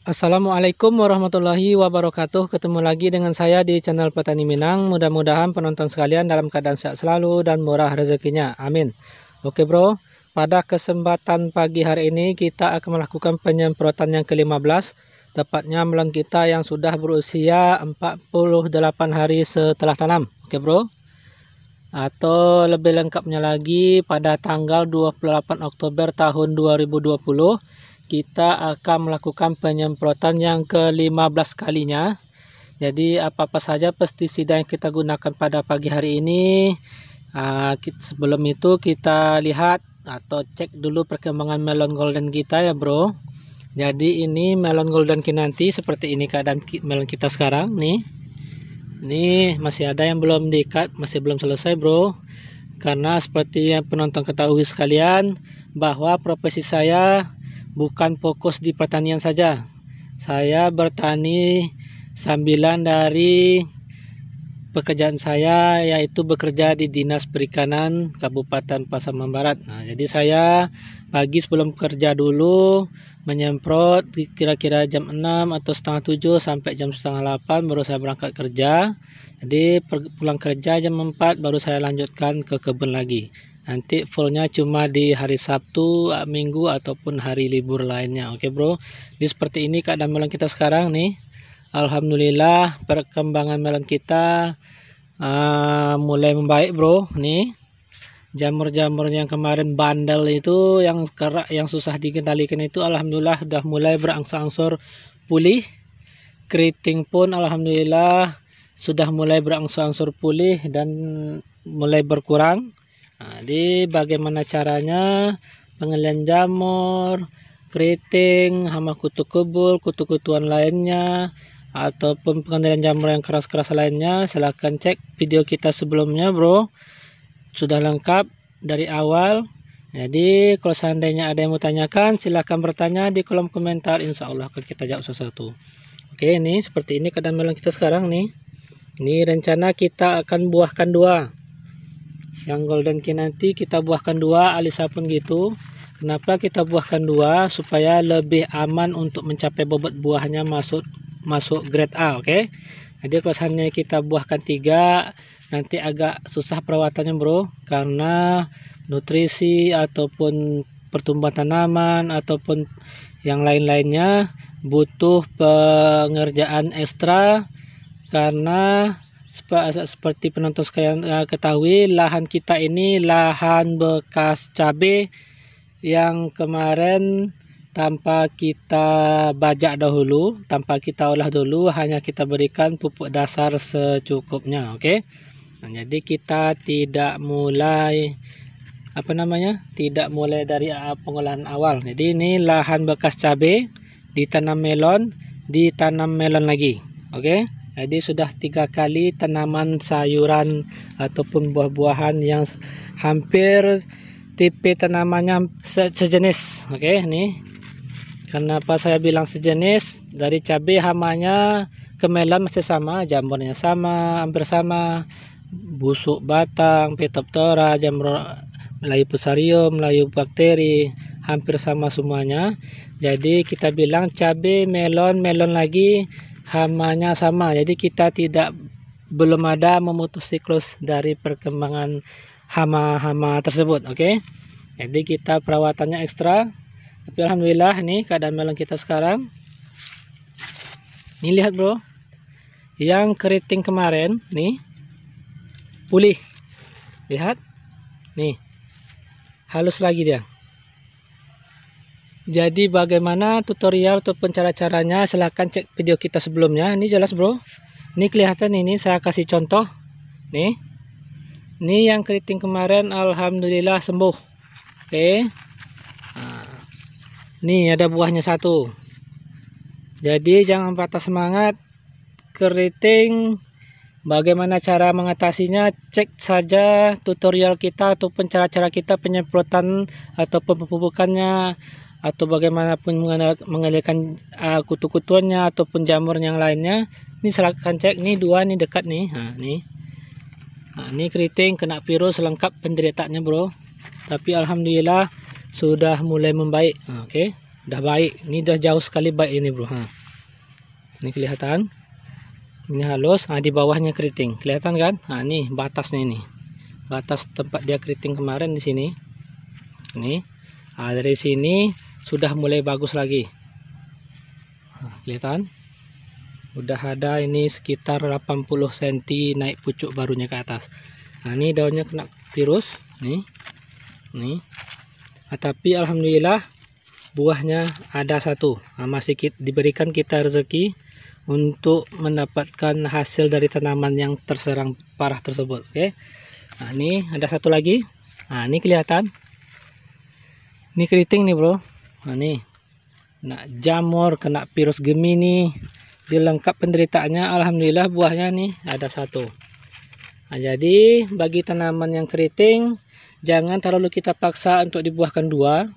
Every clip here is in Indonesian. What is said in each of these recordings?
Assalamualaikum warahmatullahi wabarakatuh. Ketemu lagi dengan saya di channel Petani Minang. Mudah-mudahan penonton sekalian dalam keadaan sehat selalu dan murah rezekinya. Amin. Oke bro, pada kesempatan pagi hari ini kita akan melakukan penyemprotan yang ke-15. Tepatnya melon kita yang sudah berusia 48 hari setelah tanam. Oke bro. Atau lebih lengkapnya lagi, pada tanggal 28 Oktober tahun 2020 kita akan melakukan penyemprotan yang ke-15 kalinya. Jadi apa-apa saja pestisida yang kita gunakan pada pagi hari ini. Sebelum itu kita lihat atau cek dulu perkembangan melon golden kita ya bro. Jadi ini melon golden kinanti seperti ini keadaan melon kita sekarang nih. Ini masih ada yang belum diikat, masih belum selesai bro. Karena seperti yang penonton ketahui sekalian, bahwa profesi saya bukan fokus di pertanian saja. Saya bertani sambilan dari pekerjaan saya, yaitu bekerja di Dinas Perikanan Kabupaten Pasaman Barat. Nah, jadi saya pagi sebelum kerja dulu menyemprot kira-kira jam 6 atau setengah 7 sampai jam setengah 8 baru saya berangkat kerja. Jadi pulang kerja jam 4 baru saya lanjutkan ke kebun lagi. Nanti fullnya cuma di hari Sabtu, Minggu ataupun hari libur lainnya. Oke bro, jadi seperti ini keadaan melon kita sekarang nih. Alhamdulillah perkembangan melon kita mulai membaik bro. Nih jamur-jamur yang kemarin bandel itu, yang kerak, yang susah dikendalikan itu, alhamdulillah sudah mulai berangsur-angsur pulih. Keriting pun alhamdulillah sudah mulai berangsur-angsur pulih dan mulai berkurang. Nah, jadi bagaimana caranya pengelian jamur, keriting, hama kutu kebul, kutu-kutuan lainnya, ataupun pengendalian jamur yang keras-keras lainnya, silahkan cek video kita sebelumnya bro. Sudah lengkap dari awal. Jadi kalau seandainya ada yang mau tanyakan, silahkan bertanya di kolom komentar, insya Allah akan kita jawab satu-satu. Oke, ini seperti ini keadaan melon kita sekarang nih. Ini rencana kita akan buahkan dua. Yang golden kinanti kita buahkan dua, Alisa pun gitu. Kenapa kita buahkan dua? Supaya lebih aman untuk mencapai bobot buahnya masuk grade A. Oke. Jadi kalau seandainya kita buahkan 3, nanti agak susah perawatannya bro, karena nutrisi ataupun pertumbuhan tanaman ataupun yang lain-lainnya butuh pengerjaan ekstra. Karena seperti penonton sekalian ketahui, lahan kita ini lahan bekas cabai yang kemarin tanpa kita bajak dahulu, tanpa kita olah dulu, hanya kita berikan pupuk dasar secukupnya. Oke. Nah, jadi kita tidak mulai tidak mulai dari pengolahan awal. Jadi ini lahan bekas cabai, ditanam melon lagi. Oke. Jadi sudah 3 kali tanaman sayuran ataupun buah-buahan yang hampir tipe tanamannya sejenis. Oke, nih. Kenapa saya bilang sejenis? Dari cabai hamanya ke melon masih sama, jamurnya sama, hampir sama. Busuk batang, Phytophthora, jamur Melayu fusarium, Melayu bakteri, hampir sama semuanya. Jadi kita bilang cabai, melon lagi hamanya sama. Jadi kita belum ada memutus siklus dari perkembangan hama-hama tersebut. Oke. Jadi kita perawatannya ekstra. Tapi alhamdulillah nih keadaan melon kita sekarang. Nih lihat bro. Yang keriting kemarin nih pulih. Lihat. Nih. Halus lagi dia. Jadi bagaimana tutorial ataupun cara-caranya, silahkan cek video kita sebelumnya. Ini jelas bro. Ini kelihatan, ini saya kasih contoh. Nih. Ini yang keriting kemarin alhamdulillah sembuh. Oke. Nah, nih ada buahnya satu. Jadi jangan patah semangat. Keriting, bagaimana cara mengatasinya, cek saja tutorial kita ataupun cara-cara kita penyemprotan ataupun pemupukannya, atau bagaimanapun mengalirkan kutu-kutuannya ataupun jamur yang lainnya. Ini silahkan cek. Ini 2 nih dekat nih. Nah, ini keriting kena virus lengkap penderitaannya bro. Tapi alhamdulillah sudah mulai membaik. Oke. Udah baik, ini udah jauh sekali baik ini bro. Ini kelihatan, ini halus. Di bawahnya keriting, kelihatan kan? Ini batasnya, ini batas tempat dia keriting kemarin di sini. Ini, dari sini sudah mulai bagus lagi. Kelihatan? Udah ada ini sekitar 80 cm naik pucuk barunya ke atas. Ini daunnya kena virus, nih. Tapi alhamdulillah buahnya ada satu. Masih diberikan kita rezeki untuk mendapatkan hasil dari tanaman yang terserang parah tersebut. Oke. Ini ada satu lagi. Ini kelihatan. Ini keriting nih bro. Nih. Kena jamur, kena virus Gemini. Dilengkap penderitaannya, alhamdulillah buahnya nih ada satu. Jadi bagi tanaman yang keriting, jangan terlalu kita paksa untuk dibuahkan dua,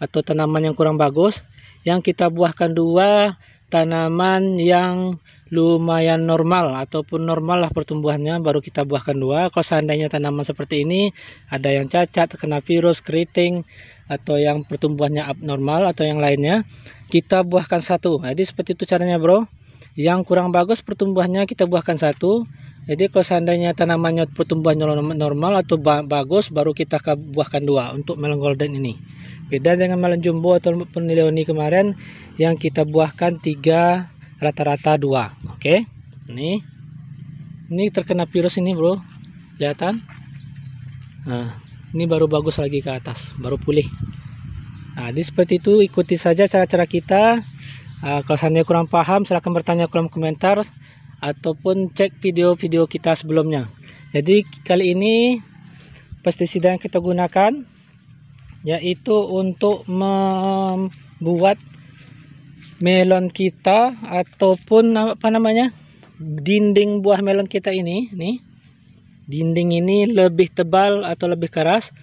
atau tanaman yang kurang bagus. Yang kita buahkan dua tanaman yang lumayan normal ataupun normal lah pertumbuhannya, baru kita buahkan dua. Kalau seandainya tanaman seperti ini ada yang cacat, kena virus, keriting, atau yang pertumbuhannya abnormal atau yang lainnya, kita buahkan satu. Jadi seperti itu caranya bro. Yang kurang bagus pertumbuhannya kita buahkan satu. Jadi kalau seandainya tanamannya pertumbuhannya normal atau bagus, baru kita buahkan dua untuk melon golden ini. Beda dengan melon jumbo ataupun leoni kemarin yang kita buahkan 3, rata-rata 2. Oke. Ini terkena virus ini bro. Kelihatan? Ini baru bagus lagi ke atas, baru pulih. Jadi seperti itu, ikuti saja cara-cara kita. Kalau seandainya kurang paham, silahkan bertanya kolom komentar ataupun cek video-video kita sebelumnya. Jadi kali ini pestisida yang kita gunakan yaitu untuk membuat melon kita ataupun apa namanya, dinding buah melon kita ini, nih. Dinding ini lebih tebal atau lebih keras,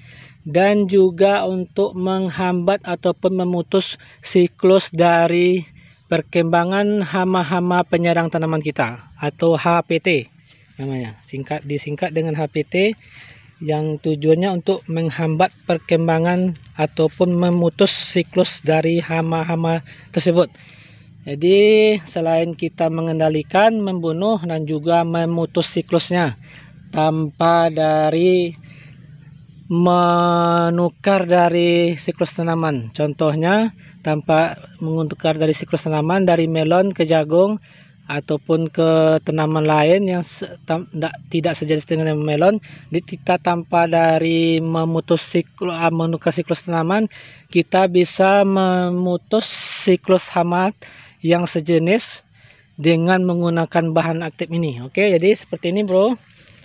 dan juga untuk menghambat ataupun memutus siklus dari perkembangan hama-hama penyerang tanaman kita atau HPT namanya, disingkat dengan HPT, yang tujuannya untuk menghambat perkembangan ataupun memutus siklus dari hama-hama tersebut. Jadi selain kita mengendalikan, membunuh, dan juga memutus siklusnya tanpa dari menukar dari siklus tanaman. Contohnya tanpa menukar dari siklus tanaman dari melon ke jagung ataupun ke tanaman lain yang tidak sejenis dengan melon. Kita tanpa dari memutus menukar siklus tanaman, kita bisa memutus siklus hama yang sejenis dengan menggunakan bahan aktif ini. Oke, jadi seperti ini bro.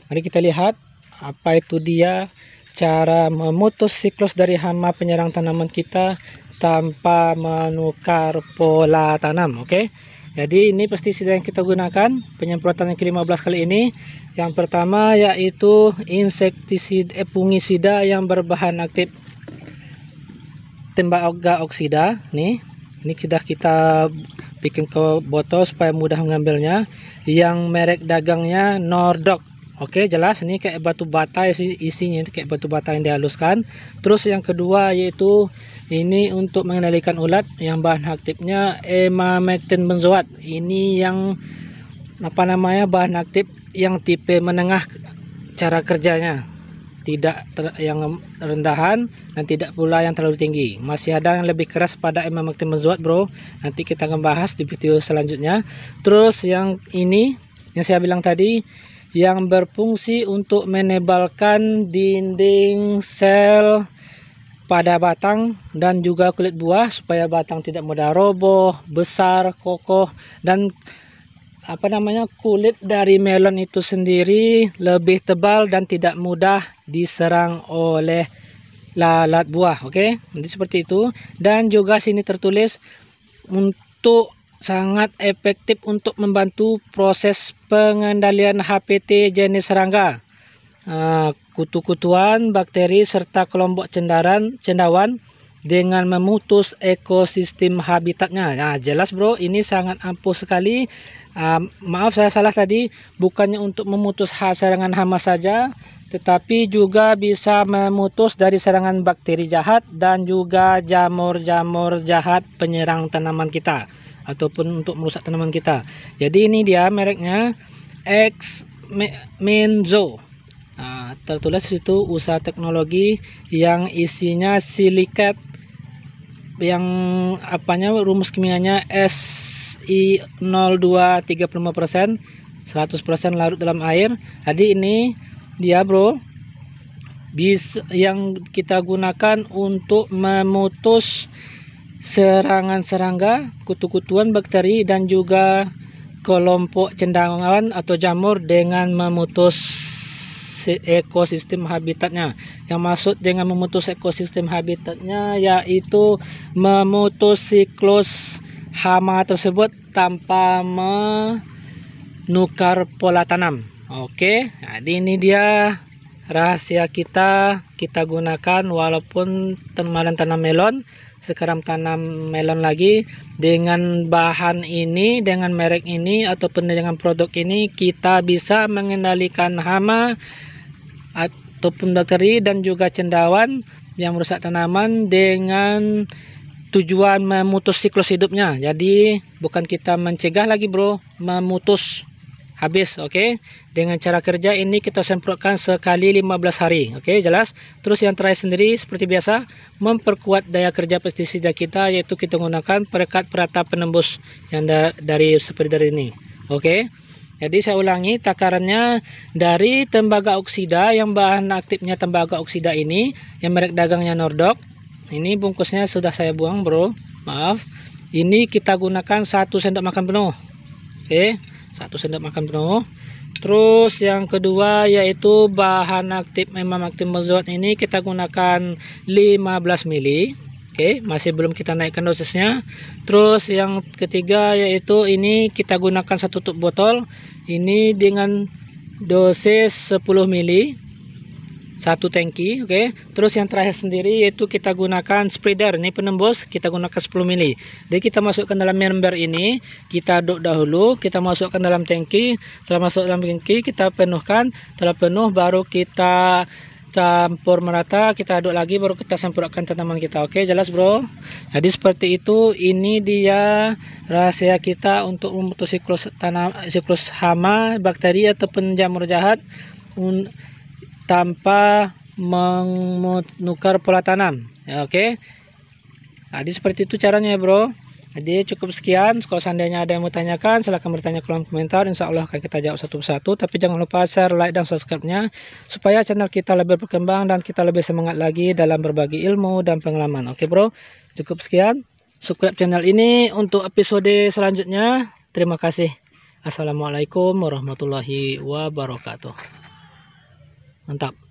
Mari kita lihat apa itu dia cara memutus siklus dari hama penyerang tanaman kita tanpa menukar pola tanam. Oke. Jadi ini pestisida yang kita gunakan penyemprotan yang ke-15 kali ini. Yang pertama yaitu insektisida fungisida yang berbahan aktif tembaga oksida. Ini sudah kita bikin ke botol supaya mudah mengambilnya. Yang merek dagangnya Nordok. Oke, jelas ini kayak batu bata isinya, itu kayak batu bata yang dihaluskan. Terus yang kedua yaitu ini untuk mengendalikan ulat, yang bahan aktifnya emamectin benzoat. Ini yang apa namanya, bahan aktif yang tipe menengah cara kerjanya, tidak yang rendahan dan tidak pula yang terlalu tinggi. Masih ada yang lebih keras pada emamectin benzoat bro, nanti kita akan bahas di video selanjutnya. Terus yang ini yang saya bilang tadi, yang berfungsi untuk menebalkan dinding sel pada batang dan juga kulit buah supaya batang tidak mudah roboh, besar, kokoh, dan apa namanya, kulit dari melon itu sendiri lebih tebal dan tidak mudah diserang oleh lalat buah. Oke, jadi seperti itu. Dan juga sini tertulis untuk sangat efektif untuk membantu proses pengendalian HPT jenis serangga, kutu-kutuan, bakteri, serta kelompok cendawan dengan memutus ekosistem habitatnya. Nah, jelas bro, ini sangat ampuh sekali. Maaf saya salah tadi, bukannya untuk memutus serangan hama saja, tetapi juga bisa memutus dari serangan bakteri jahat dan juga jamur-jamur jahat penyerang tanaman kita ataupun untuk merusak tanaman kita. Jadi ini dia mereknya X-Menzo. Nah, tertulis di situ usaha teknologi yang isinya silikat yang apanya rumus kimianya Si02 35%, 100% larut dalam air. Jadi ini dia bro, yang kita gunakan untuk memutus serangan serangga, kutu-kutuan bakteri dan juga kelompok cendawan atau jamur dengan memutus ekosistem habitatnya. Yang maksud dengan memutus ekosistem habitatnya yaitu memutus siklus hama tersebut tanpa menukar pola tanam. Oke, jadi ini dia rahasia kita gunakan walaupun kemarin tanam melon, sekarang tanam melon lagi dengan bahan ini, dengan merek ini ataupun dengan produk ini kita bisa mengendalikan hama ataupun bakteri dan juga cendawan yang merusak tanaman dengan tujuan memutus siklus hidupnya. Jadi bukan kita mencegah lagi bro, memutus habis. Oke, dengan cara kerja ini kita semprotkan sekali 15 hari. Oke, jelas. Terus yang terakhir sendiri seperti biasa, memperkuat daya kerja pestisida kita, yaitu kita menggunakan perekat perata penembus yang dari seperti dari ini. Oke, jadi saya ulangi, takarannya dari tembaga oksida yang bahan aktifnya tembaga oksida ini yang merek dagangnya Nordok. Ini bungkusnya sudah saya buang bro, maaf. Ini kita gunakan 1 sendok makan penuh. Oke, 1 sendok makan penuh. Terus yang kedua yaitu bahan aktif memang aktif mezot ini kita gunakan 15 mili. Oke, masih belum kita naikkan dosisnya. Terus yang ketiga yaitu ini kita gunakan 1 tutup botol. Ini dengan dosis 10 mili, 1 tangki. Oke. Terus yang terakhir sendiri yaitu kita gunakan spreader. Ini penembus, kita gunakan 10 mili. Jadi kita masukkan dalam ember ini, kita aduk dahulu, kita masukkan dalam tangki. Setelah masuk dalam tangki kita penuhkan. Setelah penuh baru kita campur merata, kita aduk lagi, baru kita semprotkan tanaman kita. Oke, jelas bro. Jadi seperti itu, ini dia rahasia kita untuk memutus siklus hama, bakteri ataupun jamur jahat tanpa menukar pola tanam. Ya, oke. Jadi seperti itu caranya ya bro. Jadi cukup sekian. Kalau seandainya ada yang mau tanyakan, silahkan bertanya kolom komentar. Insya Allah akan kita jawab satu persatu. Tapi jangan lupa share, like, dan subscribe-nya supaya channel kita lebih berkembang dan kita lebih semangat lagi dalam berbagi ilmu dan pengalaman. Oke bro, cukup sekian. Subscribe channel ini untuk episode selanjutnya. Terima kasih. Assalamualaikum warahmatullahi wabarakatuh. Mantap.